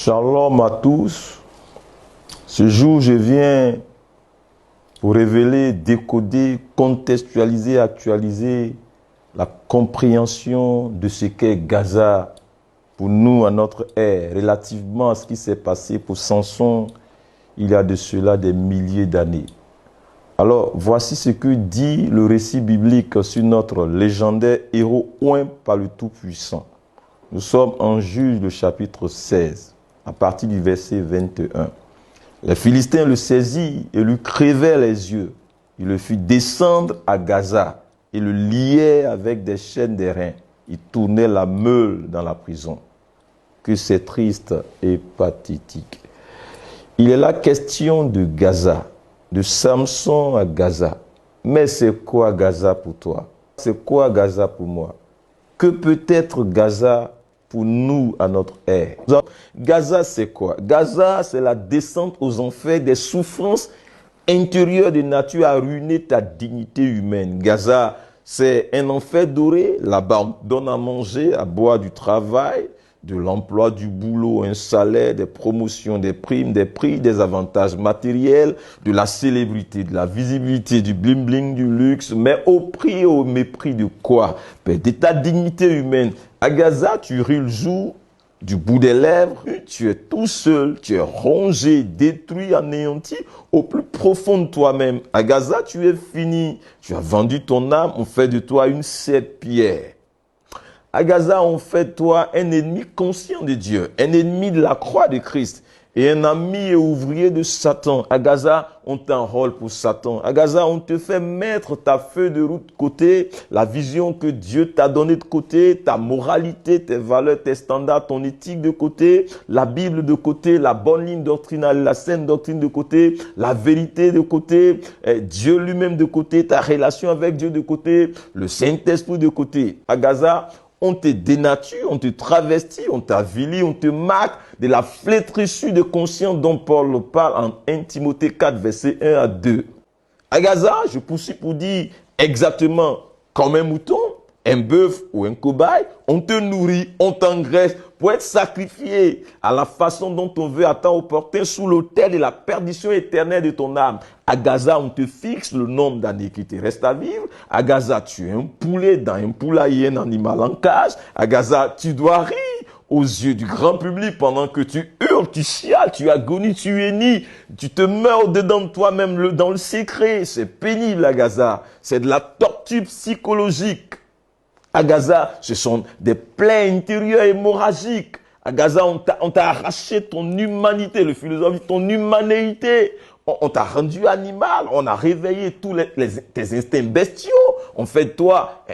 Shalom à tous. Ce jour, je viens pour révéler, décoder, contextualiser, actualiser la compréhension de ce qu'est Gaza pour nous à notre ère, relativement à ce qui s'est passé pour Samson il y a de cela des milliers d'années. Alors, voici ce que dit le récit biblique sur notre légendaire héros oint par le Tout-Puissant. Nous sommes en Juge, le chapitre 16, à partir du verset 21. Les Philistins le saisirent et lui crevèrent les yeux. Il le fit descendre à Gaza et le lièrent avec des chaînes d'airain. Il tournait la meule dans la prison. Que c'est triste et pathétique. Il est là question de Gaza, de Samson à Gaza. Mais c'est quoi Gaza pour toi? C'est quoi Gaza pour moi? Que peut être Gaza pour nous à notre ère? Gaza, c'est quoi? Gaza, c'est la descente aux enfers des souffrances intérieures de nature à ruiner ta dignité humaine. Gaza, c'est un enfer doré. Là-bas, on donne à manger, à boire, du travail, de l'emploi, du boulot, un salaire, des promotions, des primes, des prix, des avantages matériels, de la célébrité, de la visibilité, du bling-bling, du luxe, mais au prix et au mépris de quoi? De ta dignité humaine. À Gaza, tu ris le jour du bout des lèvres, tu es tout seul, tu es rongé, détruit, anéanti au plus profond de toi-même. À Gaza, tu es fini, tu as vendu ton âme, on fait de toi une serpillière. À Gaza, on fait de toi un ennemi conscient de Dieu, un ennemi de la croix de Christ et un ami et ouvrier de Satan. À Gaza, on t'enrôle pour Satan. À Gaza, on te fait mettre ta feuille de route de côté, la vision que Dieu t'a donnée de côté, ta moralité, tes valeurs, tes standards, ton éthique de côté, la Bible de côté, la bonne ligne doctrinale, la saine doctrine de côté, la vérité de côté, Dieu lui-même de côté, ta relation avec Dieu de côté, le Saint-Esprit de côté. À Gaza, on te dénature, on te travestit, on t'avilit, on te marque de la flétrissure de conscience dont Paul parle en 1 Timothée 4, verset 1 à 2. À Gaza, je poursuis pour dire exactement comme un mouton, un bœuf ou un cobaye, on te nourrit, on t'engraisse pour être sacrifié à la façon dont on veut à temps opportun sous l'autel de la perdition éternelle de ton âme. À Gaza, on te fixe le nombre d'années qui te restent à vivre. À Gaza, tu es un poulet dans un poulailler, un animal en cage. À Gaza, tu dois rire aux yeux du grand public pendant que tu hurles, tu chiales, tu agonies, tu hennis, tu te meurs dedans de toi-même dans le secret. C'est pénible à Gaza. C'est de la torture psychologique. À Gaza, ce sont des plaies intérieures hémorragiques. À Gaza, on t'a arraché ton humanité, le philosophe dit ton humanité. On t'a rendu animal, on a réveillé tous tes instincts bestiaux. On fait de toi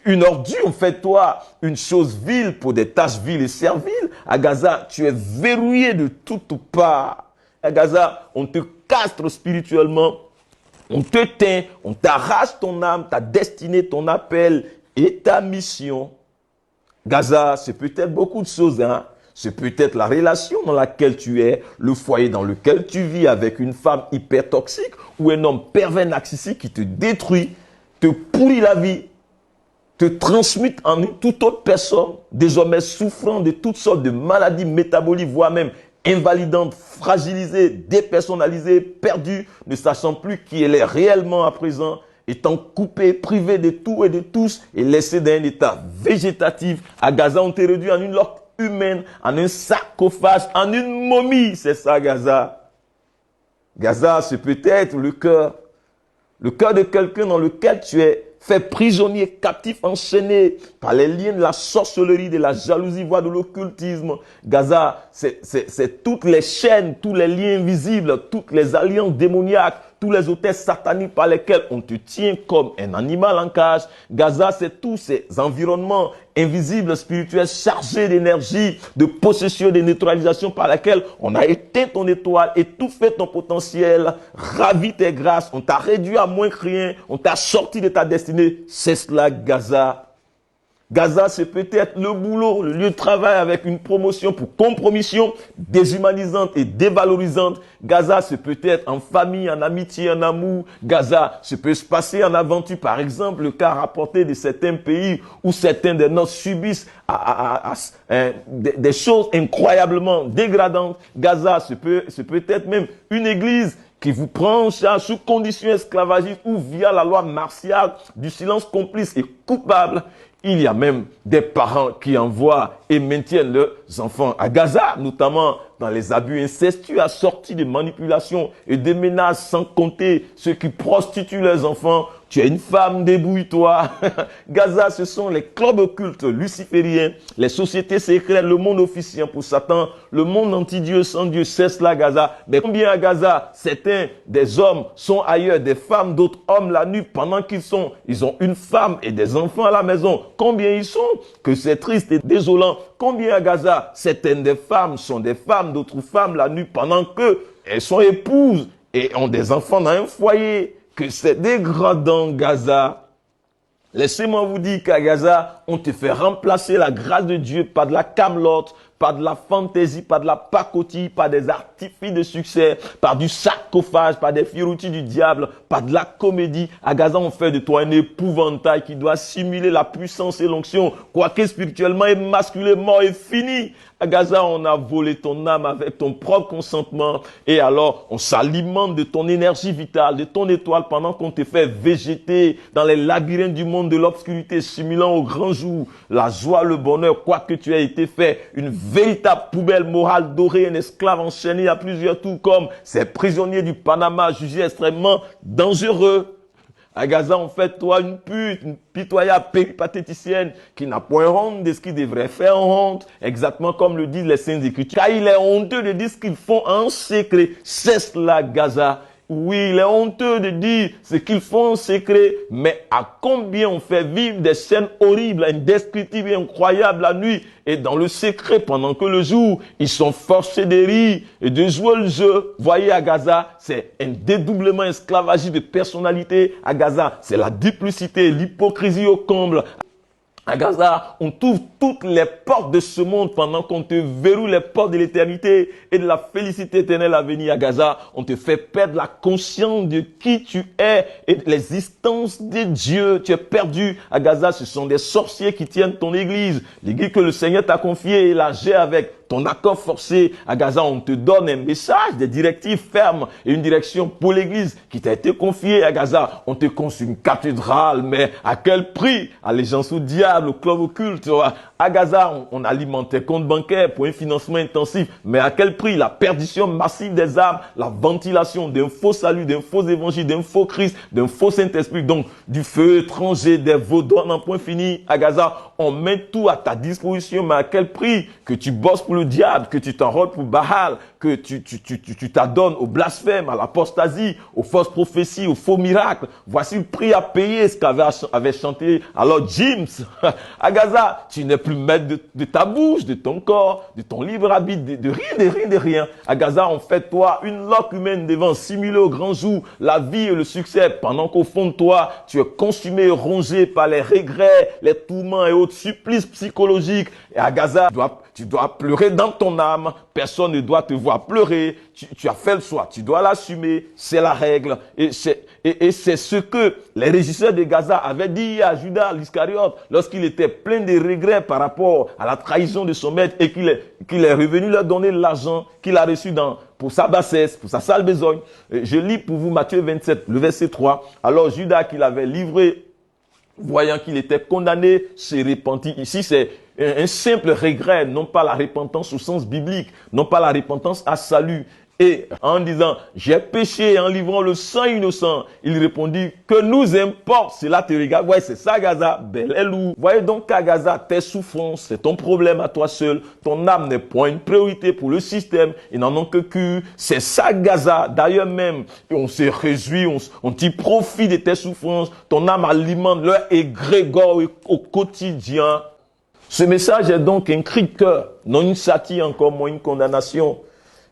une ordure, on fait de toi une chose vile pour des tâches viles et serviles. À Gaza, tu es verrouillé de toutes parts. À Gaza, on te castre spirituellement, on te teint, on t'arrache ton âme, ta destinée, ton appel et ta mission. Gaza, c'est peut-être beaucoup de choses, hein. C'est peut-être la relation dans laquelle tu es, le foyer dans lequel tu vis avec une femme hyper toxique ou un homme pervers narcissique qui te détruit, te pourrit la vie, te transmute en une toute autre personne, désormais souffrant de toutes sortes de maladies métaboliques, voire même invalidantes, fragilisées, dépersonnalisées, perdues, ne sachant plus qui elle est réellement à présent, étant coupé, privé de tout et de tous et laissé dans un état végétatif. À Gaza, on t'est réduit en une loque humaine, en un sarcophage, en une momie. C'est ça, Gaza. Gaza, c'est peut-être le cœur de quelqu'un dans lequel tu es fait prisonnier, captif, enchaîné par les liens de la sorcellerie, de la jalousie, voire de l'occultisme. Gaza, c'est toutes les chaînes, tous les liens invisibles, toutes les alliances démoniaques, tous les hôtels sataniques par lesquels on te tient comme un animal en cage. Gaza, c'est tous ces environnements invisibles, spirituels, chargés d'énergie, de possession, de neutralisation par lesquels on a éteint ton étoile, étouffé ton potentiel, ravi tes grâces, on t'a réduit à moins que rien, on t'a sorti de ta destinée. C'est cela, Gaza. Gaza, c'est peut-être le boulot, le lieu de travail avec une promotion pour compromission déshumanisante et dévalorisante. Gaza, c'est peut-être en famille, en amitié, en amour. Gaza, ça peut se passer en aventure. Par exemple, le cas rapporté de certains pays où certains des nôtres subissent des choses incroyablement dégradantes. Gaza, c'est peut-être même une église qui vous prend en charge sous conditions esclavagistes ou via la loi martiale du silence complice et coupable. Il y a même des parents qui envoient et maintiennent leurs enfants à Gaza, notamment dans les abus incestueux assortis de manipulations et de menaces, sans compter ceux qui prostituent leurs enfants. Tu es une femme, débrouille-toi. Gaza, ce sont les clubs occultes lucifériens, les sociétés secrètes, le monde officiel pour Satan, le monde anti-Dieu sans Dieu, c'est cela Gaza. Mais combien à Gaza, certains des hommes sont ailleurs, des femmes, d'autres hommes la nuit, pendant ils ont une femme et des enfants à la maison. Combien ils sont? Que c'est triste et désolant. Combien à Gaza, certaines des femmes sont des femmes, d'autres femmes la nuit, pendant qu'elles sont épouses et ont des enfants dans un foyer. Que c'est dégradant, Gaza. Laissez-moi vous dire qu'à Gaza, on te fait remplacer la grâce de Dieu par de la camelote, par de la fantaisie, par de la pacotille, par des artifices de succès, par du sarcophage, par des firoutis du diable, par de la comédie. À Gaza, on fait de toi un épouvantail qui doit simuler la puissance et l'onction, quoique spirituellement et masculinement est fini. À Gaza, on a volé ton âme avec ton propre consentement et alors on s'alimente de ton énergie vitale, de ton étoile pendant qu'on te fait végéter dans les labyrinthes du monde de l'obscurité, simulant au grand jour la joie, le bonheur, quoi que tu aies été fait, une véritable poubelle morale dorée, un esclave enchaîné à plusieurs tours comme ces prisonniers du Panama jugés extrêmement dangereux. À Gaza, on fait toi une pute, une pitoyable péripatéticienne qui n'a point honte de ce qu'il devrait faire honte, exactement comme le disent les Saintes Écritures. Car il est honteux de dire ce qu'ils font en secret. C'est cela, Gaza. Oui, il est honteux de dire ce qu'ils font en secret, mais à combien on fait vivre des scènes horribles, indescriptibles et incroyables la nuit et dans le secret pendant que le jour, ils sont forcés de rire et de jouer le jeu. Voyez à Gaza, c'est un dédoublement esclavagiste de personnalité. À Gaza, c'est la duplicité, l'hypocrisie au comble. À Gaza, on t'ouvre toutes les portes de ce monde pendant qu'on te verrouille les portes de l'éternité et de la félicité éternelle à venir. À Gaza, on te fait perdre la conscience de qui tu es et de l'existence de Dieu. Tu es perdu. À Gaza, ce sont des sorciers qui tiennent ton église. L'église que le Seigneur t'a confiée et la gère avec ton accord forcé. À Gaza, on te donne un message, des directives fermes et une direction pour l'église qui t'a été confiée. À Gaza, on te construit une cathédrale, mais à quel prix? Allégeance au diable, au club occulte. À Gaza, on alimente tes comptes bancaires pour un financement intensif, mais à quel prix? La perdition massive des âmes, la ventilation d'un faux salut, d'un faux évangile, d'un faux Christ, d'un faux Saint-Esprit, donc du feu étranger, des vaudois en point fini. À Gaza, on met tout à ta disposition, mais à quel prix? Que tu bosses pour le diable, que tu t'enrôles pour Baal, que tu t'adonnes au blasphème, à l'apostasie, aux fausses prophéties, aux faux miracles. Voici le prix à payer, ce qu'avait chanté alors James. À Gaza, tu n'es plus maître de ta bouche, de ton corps, de ton libre arbitre, de rien. À Gaza, on fait toi une loque humaine devant simuler au grand jour la vie et le succès, pendant qu'au fond de toi, tu es consumé et rongé par les regrets, les tourments et autres supplices psychologiques. Et à Gaza, tu dois pleurer dans ton âme. Personne ne doit te voir pleurer. Tu as fait le choix. Tu dois l'assumer. C'est la règle. Et c'est ce que les régisseurs de Gaza avaient dit à Judas l'Iscariote lorsqu'il était plein de regrets par rapport à la trahison de son maître et qu'il est revenu leur donner l'argent qu'il a reçu pour sa bassesse, pour sa sale besogne. Je lis pour vous Matthieu 27, le verset 3. Alors Judas qu'il avait livré, voyant qu'il était condamné, s'est repenti. Ici, c'est un simple regret, non pas la repentance au sens biblique, non pas la repentance à salut. Et en disant, j'ai péché en livrant le sang innocent, il répondit, que nous importe, cela te regarde. Ouais, c'est ça Gaza, bel et loup. Voyez donc qu'à Gaza, tes souffrances, c'est ton problème à toi seul. Ton âme n'est point une priorité pour le système. Ils n'en ont que cul. C'est ça Gaza. D'ailleurs même, on se réjouit, on tire profit de tes souffrances. Ton âme alimente leur égrégore au quotidien. Ce message est donc un cri de cœur, non une satire, encore moins une condamnation.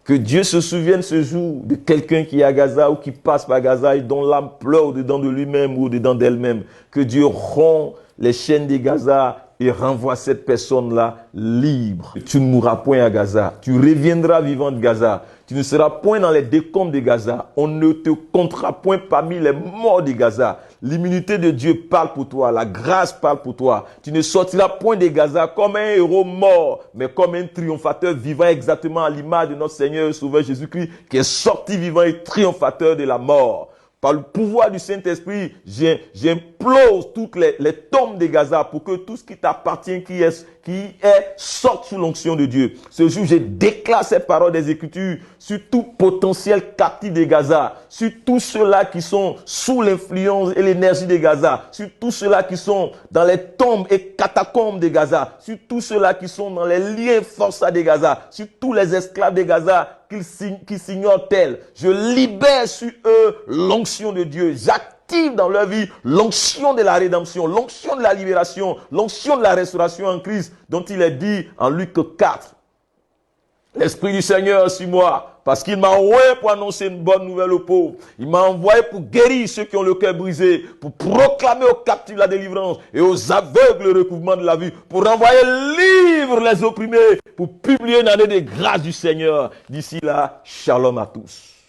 Que Dieu se souvienne ce jour de quelqu'un qui est à Gaza ou qui passe par Gaza et dont l'âme pleure au-dedans de lui-même ou au-dedans d'elle-même. Que Dieu rompt les chaînes de Gaza et renvoie cette personne-là libre. Tu ne mourras point à Gaza. Tu reviendras vivant de Gaza. Tu ne seras point dans les décombres de Gaza. On ne te comptera point parmi les morts de Gaza. L'immunité de Dieu parle pour toi. La grâce parle pour toi. Tu ne sortiras point de Gaza comme un héros mort, mais comme un triomphateur vivant, exactement à l'image de notre Seigneur et Sauveur Jésus-Christ, qui est sorti vivant et triomphateur de la mort. Par le pouvoir du Saint-Esprit, j'implose toutes les tombes de Gaza pour que tout ce qui t'appartient, qui est sorte sous l'onction de Dieu. Ce jour, je déclare ces paroles des Écritures sur tout potentiel captif de Gaza, sur tous ceux-là qui sont sous l'influence et l'énergie de Gaza, sur tous ceux-là qui sont dans les tombes et catacombes de Gaza, sur tous ceux-là qui sont dans les liens forçats de Gaza, sur tous les esclaves de Gaza qui s'ignorent tels. Je libère sur eux l'onction de Dieu. J'active dans leur vie l'onction de la rédemption, l'onction de la libération, l'onction de la restauration en Christ, dont il est dit en Luc 4. L'Esprit du Seigneur sur moi, parce qu'il m'a envoyé pour annoncer une bonne nouvelle aux pauvres. Il m'a envoyé pour guérir ceux qui ont le cœur brisé, pour proclamer aux captifs la délivrance et aux aveugles le recouvrement de la vue, pour renvoyer libres les opprimés, pour publier une année de grâce du Seigneur. D'ici là, shalom à tous.